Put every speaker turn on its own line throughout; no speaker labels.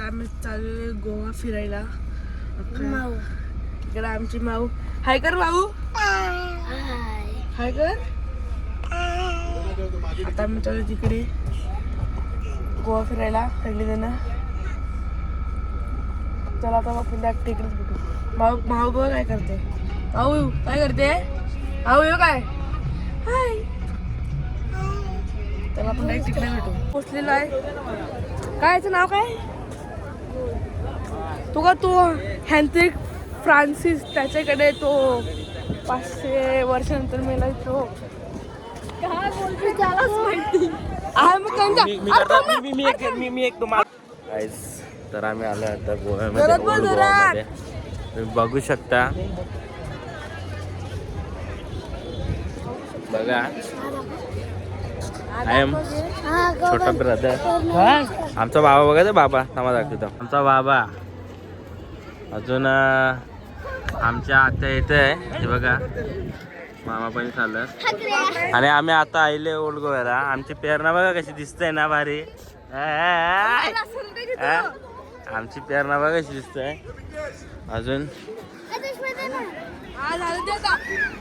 आम्ही चालू गोवा फिरायला. इकडे आमची माऊ. हाय कर माऊ. हाय कर. आता आम्ही चालू तिकडे गोवा फिरायला सगळेजण. चला आता मग पुन्हा तिकडेच भेटू. माऊ बघ काय करते. माऊ काय करते. माऊ येऊ काय. हाय. चला आपण डायरेक्ट तिकडे भेटू. पोचलेलो आहे. काय याचं नाव काय. तो का तो हॅन्ट्रिक फ्रान्सिस त्याच्याकडे तो 500 वर्षानंतर मेला तो. काय बोलतो त्यालाच माहिती.
मी एक तुम्हाला तर आम्ही आलो आता गोव्यामध्ये. तुम्ही बघू शकता. बघा आय एम छोटा ब्रदर. आमचा बाबा बघा. बाबा थांबा दाखवतो. आमचा बाबा. अजून आमच्या आत्या इथे आहे. हे बघा मामा पण चाललं. आणि आम्ही आता आले ओल्ड गोव्याला. आमची प्रेरणा बघा कशी दिसते ना भारी. आमची प्रेरणा बघा कशी दिसते. अजून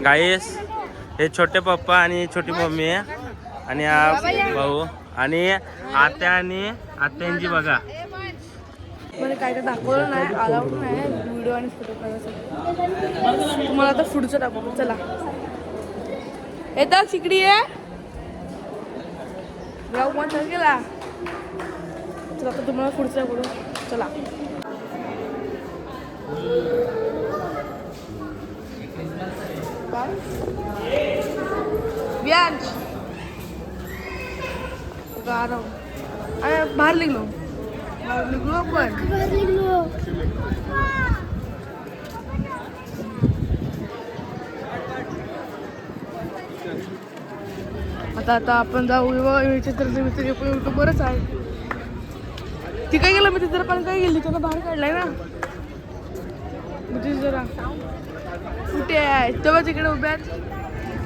गाईस हे छोटे पप्पा आणि छोटी मम्मी आहे. आणि हा भाऊ आणि आत्या आणि आत्यांची बघा.
मला काय काय दाखवलं नाही. अलाउड नाही व्हिडिओ आणि फोटो काढायसाठी. तुम्हाला आता पुढचं दाखवतो. चला येतात शिकडी आहे. ब्लॉग मग चालू केला. चला आता तुम्हाला पुढचं दाखवतो. चला व्यांश बाहेर निघलो. पण आता आपण जाऊ. चित्र बरंच आहे. ती काय गेलं मी तिथं पण काय गेली. त्यानं बाहेर काढलाय ना. जरा कुठे आहे तेव्हा तिकडे उभ्या आहेत.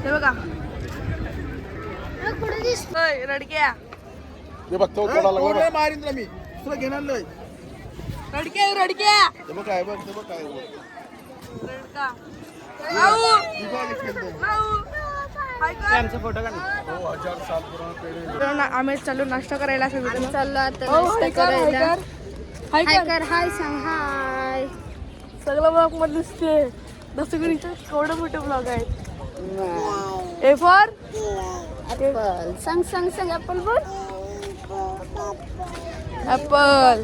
ते बघा रडक्या. रडक्या आम्ही चालू नाश्ता करायला.
चाललो आता नाश्ता करायला.
हाय
कर. हाय सांग. हाय.
सगळं ब्लॉग मध्ये दिसते. दसगडीचे केवढे मोठे ब्लॉग आहेत. A for
apple. सांग सांग सांग. ऍपल बोल.
ऍपल.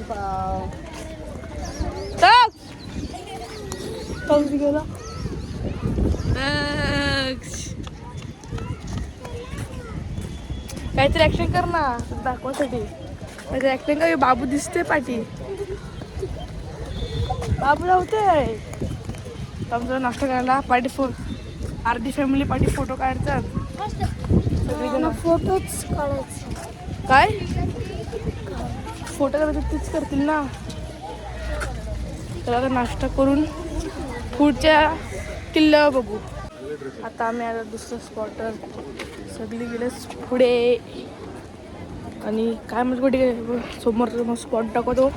गेला. काहीतरी ऍक्शन कर ना दाखवासाठी. काहीतरी ऍक्टिंग कर. बाबू दिसते पाठी. बाबू लावते. आमचा नाश्ता करायला पार्टी आरती फॅमिली पार्टी फोटो काढतात.
फोटोच काढायचे.
काय फोटो करायचं तेच करतील ना. तर आता नाश्ता करून पुढच्या किल्ल्यावर बघू. आता आम्ही आता दुसरं स्पॉटर सगळी गेलेच पुढे. आणि काय म्हणजे कुठे गेले समोर मग स्पॉट टाकवतो.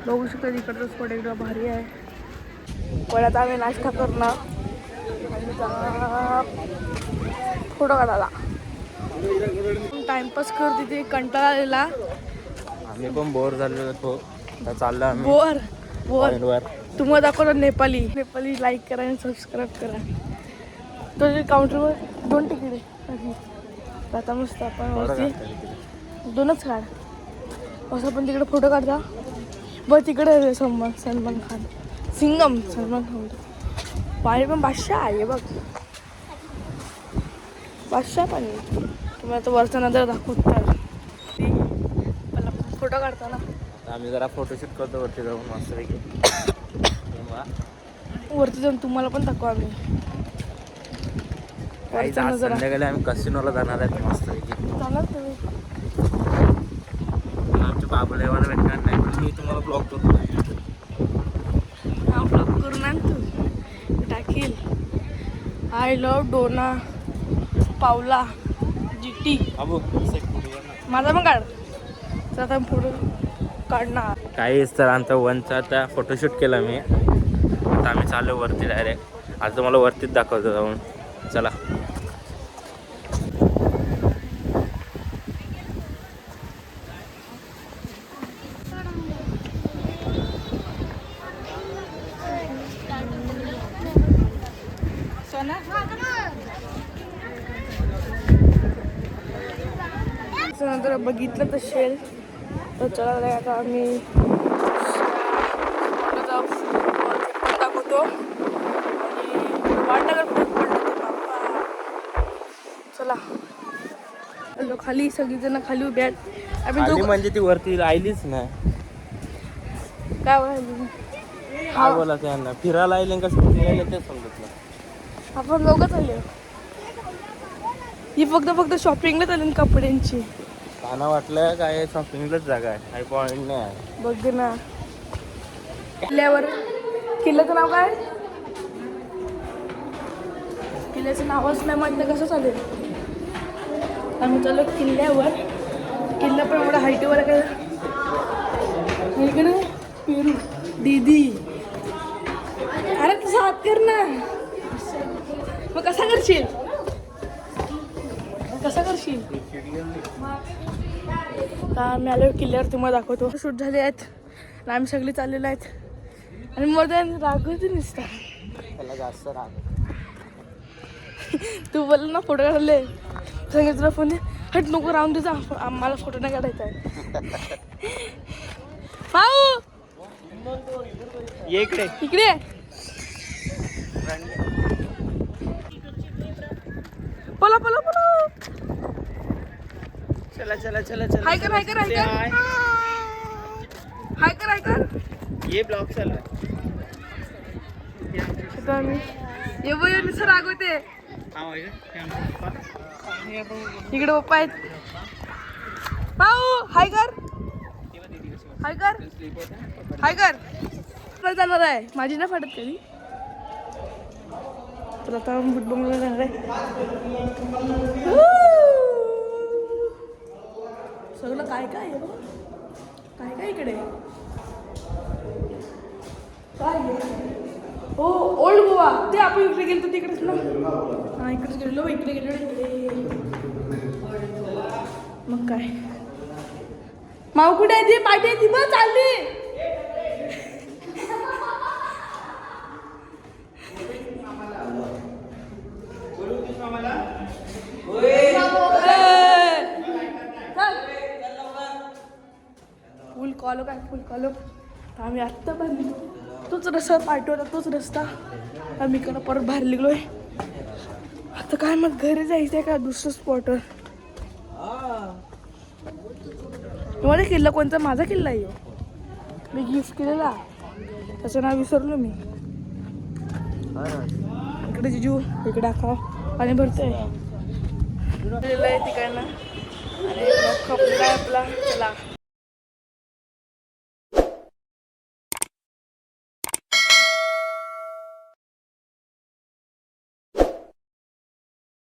बघू शकता इकडचा स्पॉट एकदम भारी आहे. पण आता आम्ही नाश्ता करणार आणि फोटो काढायला. टाइमपास कर. तिथे कंटाळा आलेला.
आम्ही पण बोर झालेलो. चाललो आम्ही
बोर. तुम्हाला दाखवतो नेपाली लाईक करा आणि सबस्क्राईब करा. तो काउंटरवर 2 तिकीट आहे. आता मस्त आपण वरती 2च काढ. असं पण तिकडे फोटो काढता. बघ तिकडे सलमान खान सिंगम. सलमान खान पाणी पण बादशाह आहे बघ. बादशाह पाणी. तुम्ही आता वरचा नजर दाखवत मला फोटो काढताना.
आम्ही जरा फोटोशूट करतो वरती जाऊन मस्तपैकी.
वरती जाऊन तुम्हाला पण दाखवू आम्ही.
संध्याकाळी आम्ही कसिनोला जाणार आहेत मस्तपैकी.
जाणार तुम्ही.
आमच्या बाबूला येवायला भेटणार नाही पण मी तुम्हाला ब्लॉग करतो.
हा ब्लॉग करू ना तू टाकील. आय लव्ह डोना पावला GT
अबू
माझा पण काढ. तर आता फोटो काढणार.
काहीच तर आमचा वनचा आता फोटोशूट केला मी. आता आम्ही चाललो वरती डायरेक्ट. आज तुम्हाला वरतीच दाखवतो जाऊन. चला.
नंतर बघितलं तर शेल तर चला आता आम्ही दाखवतो आणि वाटणार चला. खाली सगळीजण खाली उभे आहेत. आम्ही
खाली म्हणजे ती वरती राहिलीच नाही.
काय बोलायला
हा बोला त्यांना फिरायला आले का शूटिंग आले ते समजत नाही.
आपण दोघंच आले. ही फक्त शॉपिंगलाच आली ना कपड्यांची.
काना वाटलं काय शॉपिंगलाच जागा आहे. काही पॉईंट नाही आहे.
बघ ना किल्ल्यावर. किल्ल्याचं नाव काय? किल्ल्याचं नावच नाही माहिती कसं चालेल. आम्ही चालू किल्ल्यावर. किल्ला पण एवढा हाईटवर आहे काय इकडे पेरू दीदी. अरे तुझा हात कर ना. मग कसा करशील? तर आम्ही आलो किल्ल्यावर. तुम्हाला दाखवतो. शूट झाले आहेत आणि आम्ही सगळे चाललेलो आहेत आणि मध्ये रागवते नुसता.
त्याला जास्त राग.
तू बोल ना फोटो काढले सांगितलं तुला फोन हट नको राहून तुझा आम्हाला फोटो नाही काढायचा आहे. पाहू
इकडे
इकडे बोला बोला बोला.
चला चला चला चला.
हाय कर हाय कर हाय कर हाय कर हाय कर.
ये ब्लॉग चला.
ये बघ निसर रागवते. इकडे पप्पा आहेत. पाहू हाय कर हाय कर हाय कर. जाणार आहे माझी ना फाटत कधी. तर आता फुटबॉल जाणार आहे. सगळं काय काय आहे बघ. काय काय इकडे काय आहे. हो ओल्ड गोवा. ते आपण इकडे गेलो तिकडेच ना. हा इकडेच गेलो. इकडे गेलो इकडे. मग काय माऊ कुठे आहे? ती पाठी आहे ती बघ चालली. फुल कॉलो काय फुल कॉलो. आम्ही आत्ता बांधली. तोच रस्ता पाठवला. तोच रस्ता आम्ही इकडं परत बाहेर निघलोय. आता काय मग घरी जायचं आहे का दुसरं स्पॉटवर. तुम्हाला किल्ला कोणता? माझा किल्ला आहे. मी गिफ्ट केलेला त्याचं नाव विसरलो मी. इकडे जिजू इकडे आखा पाणी भरतोय तिकडनं आणि आपला चला.